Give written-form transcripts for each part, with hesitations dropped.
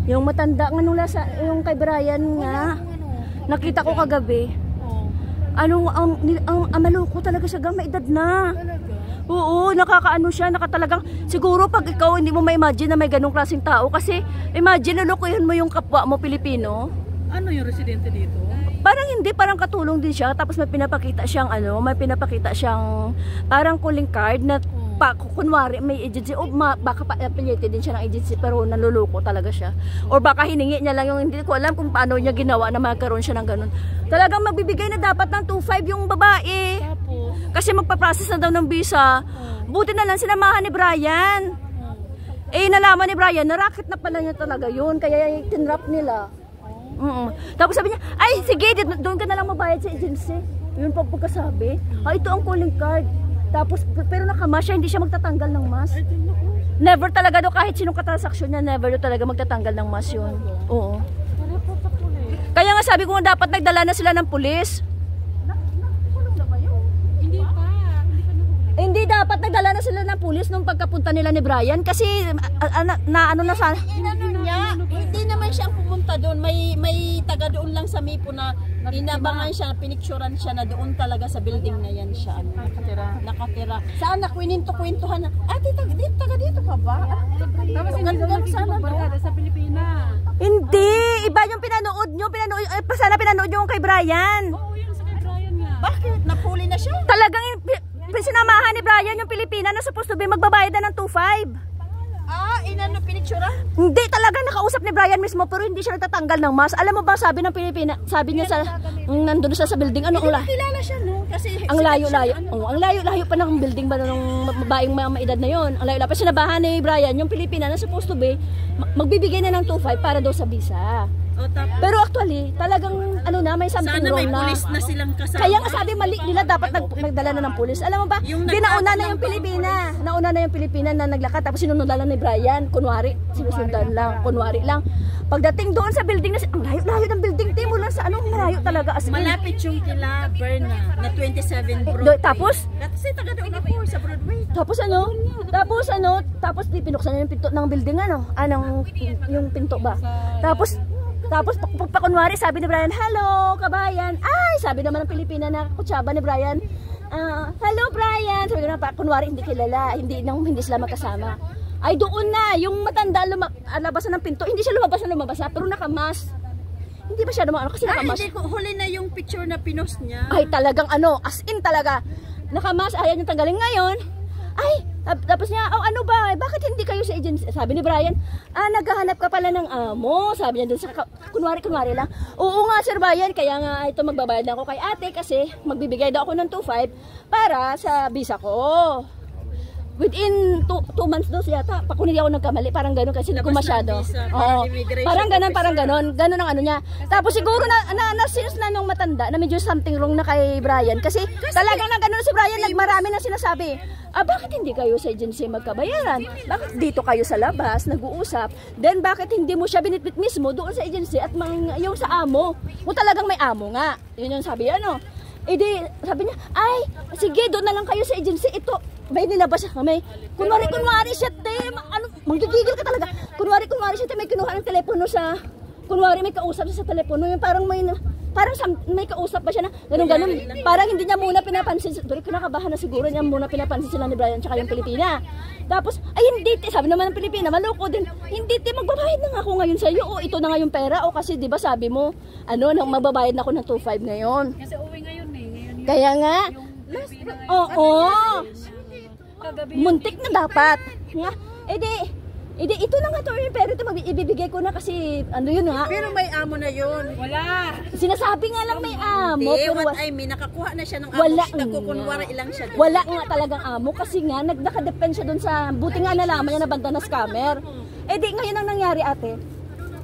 Yung matanda nga nung yung kay Brian nga. Nakita ko kagabi. Ang maluko talaga siya, may edad na. Oo, nakakaano siya, nakatalagang siguro pag ikaw hindi mo ma-imagine na may ganung klaseng tao kasi imagine lulukuhin mo yung kapwa mo Pilipino. Ano yung residente dito? Parang hindi, parang katulong din siya tapos may pinapakita siyang parang calling card na kunwari may agency o baka pa-affiliated din siya ng agency pero naluluko talaga siya. Or baka hiningi niya lang yung hindi ko alam kung paano niya ginawa na magkaroon siya ng ganun. Talagang magbibigay na dapat ng 2.5 yung babae. Kasi magpa-process na daw ng visa. Buti na lang sinamahan ni Brian. Nalaman ni Brian na racket na pala niya talaga yun. Kaya tinrap nila. Tapos sabi niya, ay sige, doon ka na lang mabayad sa agency. Yun pa pagkasabi. Ito ang calling card. Tapos, pero nakamas siya, hindi siya magtatanggal ng mask. Never talaga do, kahit sinong katransaksyon niya, never do talaga magtatanggal ng mask yun. Oo. Kaya nga sabi ko nga dapat nagdala na sila ng pulis. Hindi dapat nagdala na sila ng pulis nung pagkapunta nila ni Brian kasi ano na sana. Inano niya, hindi naman siya pumunta doon. May taga doon lang sa Mipo na inabangan siya, pinicturean siya na doon talaga sa building na yan siya. Nakatira. Saan na kwininto-kwentuhan na, ate, taga dito ka ba? Tapos hindi sana barkada sa Pilipinas. Hindi, iba yung pinanood nyo. Sana pinanood nyo yung kay Brian. Oo, yun sa kay Brian nga. Bakit? Napuli na siya? Talagang sinamahan ni Brian yung Pilipina na supposed to be magbabayad na ng 2.5. Inano pinictura? Hindi, talaga nakausap ni Brian mismo pero hindi siya nagtatanggal ng mask. Alam mo ba sabi ng Pilipina, sabi niya sa nandun sa building, ano ula? Kilala siya no kasi ang layo-layo. Ang layo-layo pa ng building ba ng babaeng may edad na yon. Ang layo-layo pa sinabahan ni Brian yung Pilipina na supposed to be magbibigay na ng 2.5 para daw sa visa. Pero actually, talagang may something sana wrong may pulis na silang kasama. Kaya nga sabi mali nila dapat nagdala na ng pulis. Alam mo ba? Nauna na yung Pilipina. Nauna na yung Pilipina na naglakad tapos sinunod lang ni Brian. Kunwari, sinusundan lang. Kunwari lang. Pagdating doon sa building ang layo-layo ng building. Mo lang sa malayo talaga. Malapit yung kila Berna na 27 Broadway. Tapos? Kasi taga doon ako sa Broadway. Tapos pinuksan na yung pinto ng building yung pinto ba? Tapos kunwari sabi ni Brian, hello kabayan. Ay, sabi naman ng Pilipina na kutsaba ni Brian, hello Brian. Sabi naman kunwari hindi kilala, hindi sila magkasama. Ay doon na, yung matanda labasan ng pinto, hindi siya lumabas pero nakamas. Hindi ba siya naman kasi nakamas. Hindi ko huli na yung picture na pinost niya. Ay talagang as in talaga. Nakamas, ayaw niyang tanggalin ngayon. Ay, tapos niya, ano ba? Bakit hindi kayo sa agency? Sabi ni Brian, naghahanap ka pala ng amo. Sabi niya dun sa, kunwari lang. Oo nga, Sir Brian, kaya nga ito magbabayad na ako kay ate kasi magbibigay daw ako ng 2.5 para sa visa ko. Within 2 months daw yata, pakunin ako nagkamali, parang gano'n kasi hindi ko masyado. Oo, parang gano'n ang ano niya. Tapos siguro na-sense na nung matanda na medyo something wrong na kay Brian. Kasi talagang na gano'n si Brian, nagmarami na sinasabi. Bakit hindi kayo sa agency magkabayaran? Bakit dito kayo sa labas, nag-uusap? Then bakit hindi mo siya binitbit mismo doon sa agency at yung sa amo? Kung talagang may amo nga. Yun yung sabi, sabi niya, ay, sige, doon na lang kayo sa agency. Ito, may nilabas siya. Kunwari siya, manggigigil ka talaga. Kunwari siya, may kinuha ng telepono sa, kunwari may kausap siya sa telepono. Yung parang may kausap pa siya na, ganun. Parang hindi niya muna pinapansin. Doon, kinakabahan na siguro niya muna pinapansin sila ni Brian tsaka yung Pilipina. Tapos, ay hindi, sabi naman ng Pilipina, maloko din. Hindi, magbabayad na nga ako ngayon sa iyo. Ito na nga yung pera. Kasi di ba sabi mo, magbabayad na ako ng 2.5 ngayon. Kasi uwi ngayon Kaya nga, muntik na dapat. Ito na nga to, pero ito ibibigay ko na kasi yun nga. Pero may amo na yun. Wala. Sinasabi nga lang may amo. Pero what I mean, nakakuha na siya ng amo. Wala nakukunwari ilang siya doon. Wala nga talagang amo kasi nga nagdaka-depend siya doon sa buti nga nalaman niya na banda na scammer. Ngayon ang nangyari ate.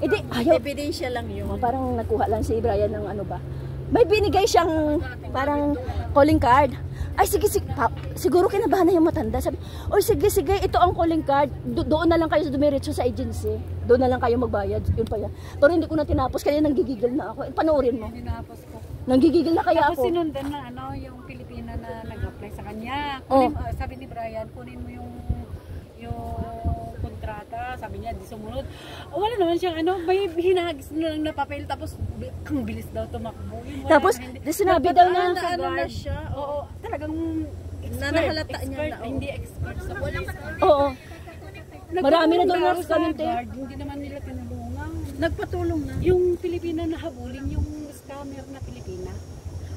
Ayaw. Ebidensya lang yun. Parang nakuha lang si Brian ng may binigay siyang parang calling card. Ay sige, siguro kinabahan na yung matanda. Sabi, sige, ito ang calling card. Doon na lang kayo dumiretso sa agency. Doon na lang kayo magbayad. Yun pa yan. Pero hindi ko na tinapos, kaya nanggigigil na ako. Panoorin mo. Tinapos ko. Nanggigigil na kaya Tapos ako. sinundan na yung Pilipina na nag-apply sa kanya. Oh. Sabi ni Brian, kunin mo yung kontrata. Sabi niya, di sumunod. Wala naman siyang may hinagis na lang na papel. Tapos ang bilis daw tumakbo. Tapos, sinabi daw na, na siya. Oo, talagang Nahalata niya na. Hindi expert sa police. oo. Marami na doon Nagpatulong sa comment eh. guard, hindi naman nila tinulungan. Nagpatulong na. Yung Pilipina na habulin, yung scammer na Pilipina.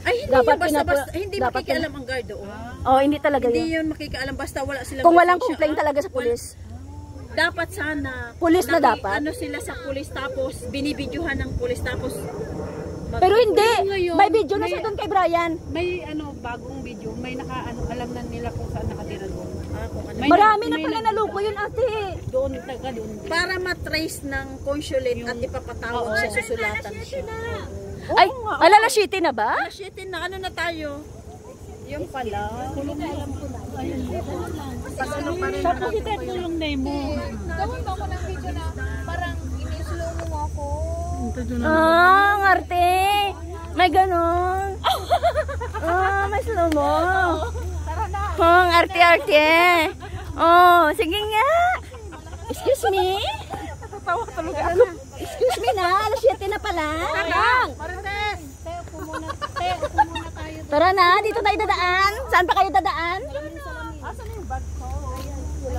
Ay, hindi Dapat yun basta-basta. Hindi dapat makikialam ang guard doon. Oh, hindi talaga Hindi yun. yun makikialam basta wala silang Kung walang lisensya. complaint talaga sa pulis. Dapat sana. Pulis na dapat? Ano sila sa pulis tapos binibidyohan ng pulis tapos Pero hindi. Ngayon, May video na may- siya doon kay Brian. May bagong video, may alam na nila kung saan nakatira doon. kung ano. May Marami na may pala naluko yun, ate. Doon, taga doon. Para matrace ng consulate at ipapatawag siya, susulatan siya. Ay, alala city na ba? Shitin na, ano na tayo? Yung pala. Tulong na alam ko na. Pasano pa rin Tapos ito tulong na mo. Gawin mo ako ng video na parang ini-slow mo ako. Ah, ngarte. May ganon. May slow mo. Oh, arte-arte. Oh, sige nga. Excuse me? Excuse me na, alas 7 na pala. Marites! Teo po muna tayo. Tara na, dito tayo dadaan. Saan pa kayo dadaan? Asan yung bag ko?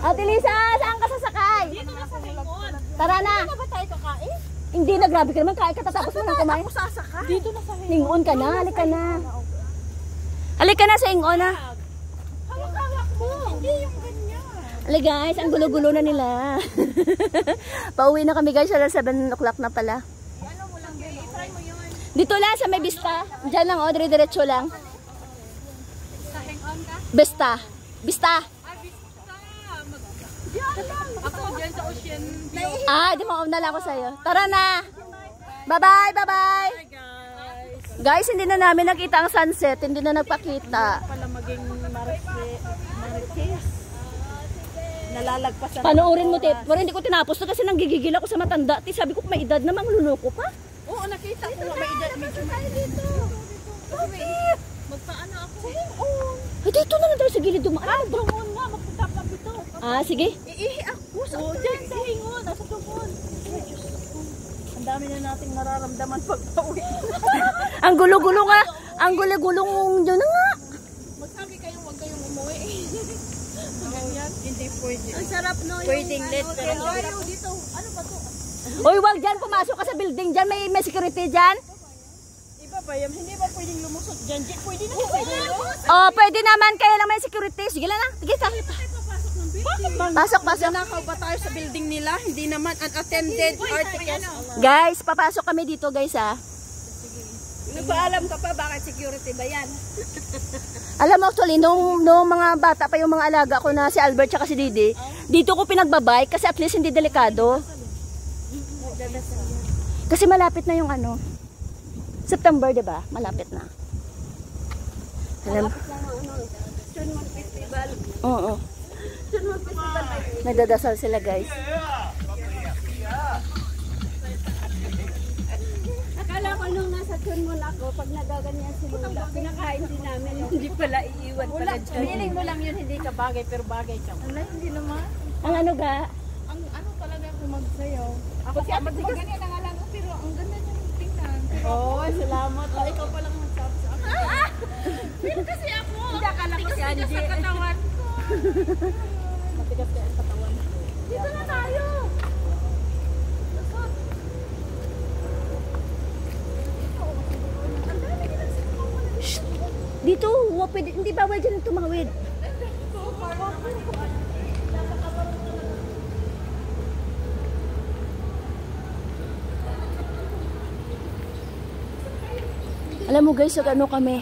Ate Lisa, saan ka sasakay? Dito na sa lingon. Tara na. Ano ba tayo kakain? Hindi na, grabe ka naman. Kain ka tatapos mo nang kumain. Sasaka. Dito na sa Hingon ka na, halika na. Halika na sa hingon na. Hawak-hawak mo. Hindi yung ganyan. Halika guys, ang gulo-gulo na nila. Pauwi na kami guys, alas 7 o'clock na pala. Ano mo lang yun? I-try mo yun. Dito lang sa may Vista. Diyan lang, dire-diretso lang. Sa hang-on ka? Vista. Vista. Ako dyan sa ocean. Di ma-off na lang ako sa'yo. Tara na. Bye-bye, bye-bye. Guys, hindi na namin nakita ang sunset. Hindi na nagpakita. Pala maging marites. Nalalagpasan. Panoorin mo, Tip. Pero hindi ko tinapos to kasi nanggigigil ako sa matanda. Ti, sabi ko, may edad na mangluloko pa. Oo, nakita ko nga may edad. Medyo tayo dito. Magpaano ako? Ay, dito na lang tayo sa gilid dumaan. Ano ba? Tungon nga, magpunta pa dito. Sige. Iihi ako sa dyan sa hingon. Nasa tungon. Ang dami na nating nararamdaman pag pauwi. Ang gulo-gulo nga. Ang gulo-gulong yun na nga. Magsabi kayo, huwag kayong umuwi. Hindi pwede. Ang sarap no. Pwedeng late pero Ayaw dito. Ano ba to? Uy, wag dyan. Pumasok ka sa building dyan. May security dyan. iba ba yan? Hindi ba pwedeng lumusot dyan? Pwede na kasi. Oh, pwede naman. Kaya lang may security. Sige lang. Sige, sa. Pasok, pasok. Nanakaw ba tayo sa building nila? Hindi naman unattended articles. Guys, papasok kami dito, guys, ha. Nagpaalam ka pa bakit security ba yan? Alam mo, actually, nung mga bata pa yung mga alaga ko na si Albert tsaka si Didi, dito ko pinagbabike kasi at least hindi delikado. Kasi malapit na yung September, di ba? Malapit na. Alam. Oo. Nagdadasal sila, guys. Akala ko nung nasa Chunmon ako, pag nagaganyan si Lula, pinakain din namin. Hindi pala iiwan pala dyan. Feeling mo lang yun, hindi ka bagay, pero bagay ka. Ano, hindi naman. Ang ga? Ang ano talaga ako magsayaw. Ako siya, ganyan ang alam ko, pero ang ganda niyang tingnan. Oo, salamat. Ikaw pa lang magsabi sa akin. Pero kasi ako, Hindi, akala ko si Angie. sa katawan ko. Matigas kaya ang katawan ko. Dito na tayo. Dito, pwede, hindi bawal dyan tumawid. Alam mo guys, kami.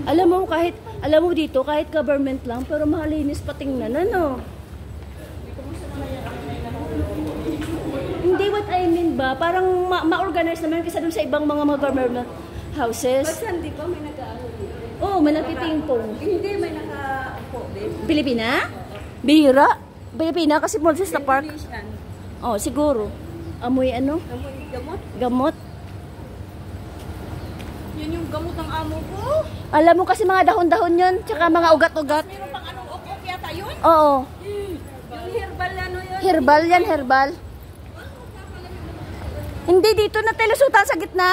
Alam mo dito, kahit government lang, pero malinis patingnan, Hindi, what I mean ba? Parang ma-organize naman kasi dun sa ibang mga government houses. Saan di ba may nag-ano dito? Oo, malaki ping-pong. Hindi, may naka-upo din. Pilipina? Bihira? Pilipina kasi Moses na Park. English yan. Oh, siguro. Amoy ano? Amoy gamot. Gamot. Yun yung gamot ng amo ko. Alam mo kasi mga dahon-dahon yun, tsaka mga ugat-ugat. Meron pang anong ok yata yun? Oo. Yung herbal ano yun? Herbal yan, herbal. Hindi dito na telusutan sa gitna.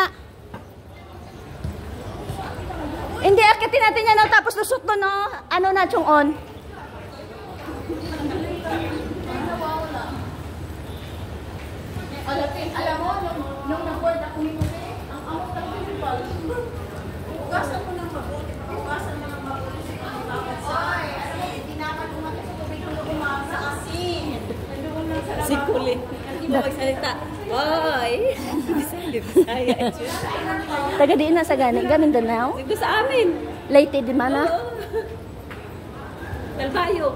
Hindi, akitin natin yan, no? Tapos lusot mo, no? Ano na, chung on. Alam mo, nung nag-board ako ni Mute, ang amok ng principal. Ugasan mo ng mabuti. Ugasan mo ng mabuti. Ay, hindi naman umati sa tubig kung umasa kasi. Si Kulit. Hindi mo magsalita. Ay! Bisaya. Taga diin na sa gani, Mindanao. Dito sa amin. Leyte di mana. Dalbayo.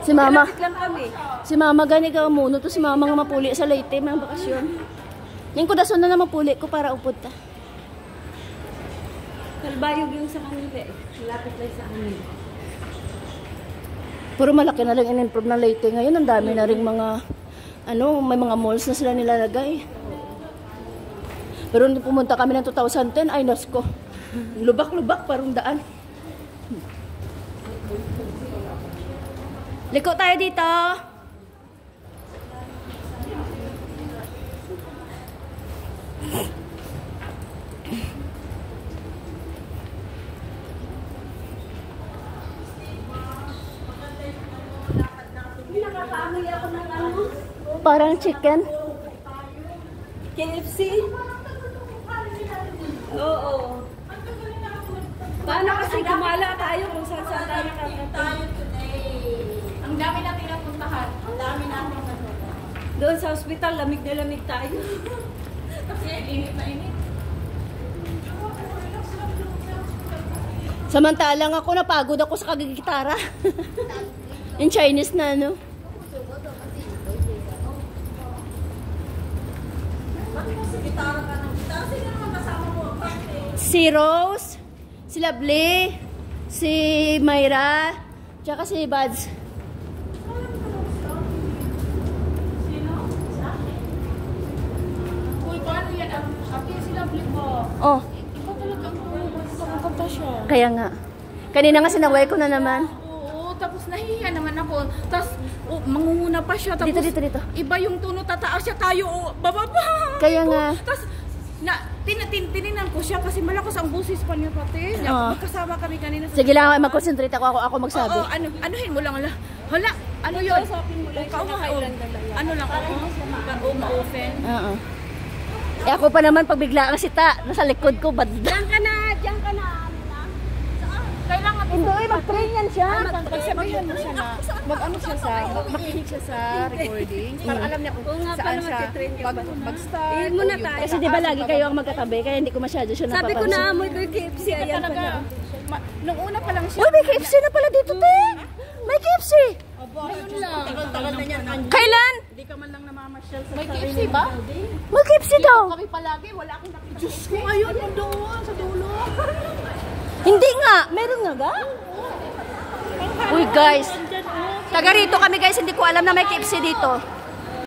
Si mama. Malapit lang kami. Si mama gani ka muno to si mama nga mapuli sa Leyte mga bakasyon. Yung kudason na na mapuli ko para upod ta. Dalbayo yung sa kanila eh. Lapit lang sa amin. Puro malaki na lang in-improve ng Leyte ngayon. Ang dami na ring mga ano, may mga malls na sila nilalagay. Pero nung pumunta kami ng 2010, ay nasko. Lubak-lubak parang daan. Liko tayo dito. Nakakaamoy ako ng ano. Parang chicken. KFC? Oo. Paano kasi gumala tayo kung saan saan tayo nakakatayo today? Ang dami natin napuntahan. Ang dami natin napunta. Doon sa ospital, lamig na lamig tayo. Kasi init na init. Samantalang ako napagod ako sa kagigitara. In Chinese na ano. Gitara ka ng gitara. Sino naman kasama mo? Si Rose, si Lovely, si Myra, tsaka si Buds. Uy, paano yan? Ate, sila flip mo. Oh, Ikaw talaga ang kumagkanta siya. kaya nga. Kanina nga sinaway ko na naman. Oo, tapos nahihiya naman ako. Tapos, mangunguna pa siya. Tapos, Dito. iba yung tono, tataas siya tayo. Bababa. Kaya nga. Tapos, tininan ko siya kasi malakas ang busis pa niya pati. Oo. Magkasama kami kanina. Sige lang, mag-concentrate ako magsabi. Oo, anuhin mo lang. Hala, ano yun? Ano lang ako? Ma-open. Oo. Eh ako pa naman pag bigla kang sita, nasa likod ko, bad. Diyan ka na! Diyan ka na! Kailangan Hindi, mag-train yan siya. pagsabihan mo siya na mag-ano siya sa, makinig siya sa recording para alam niya kung Oo nga saan pala, siya magte-train ka pa. mag-start. Eh, muna o yung tayo. Kasi di ba lagi kayo ang magkatabi, kaya hindi ko masyado siya Sabi ko napapansin. na amoy ko yung KFC. Ayan talaga, pala. nung una pa lang siya. Uy, may KFC na pala dito, te. May KFC. Tagal-tagal na yan. Kailan? Hindi ka man lang namamasyal sa May KFC ba? May KFC daw. Kami palagi, wala akong nakita. Diyos ko, ayun yung doon, sa dulo. Hindi nga, meron nga ga? Uy guys, taga rito kami guys, hindi ko alam na may KFC dito.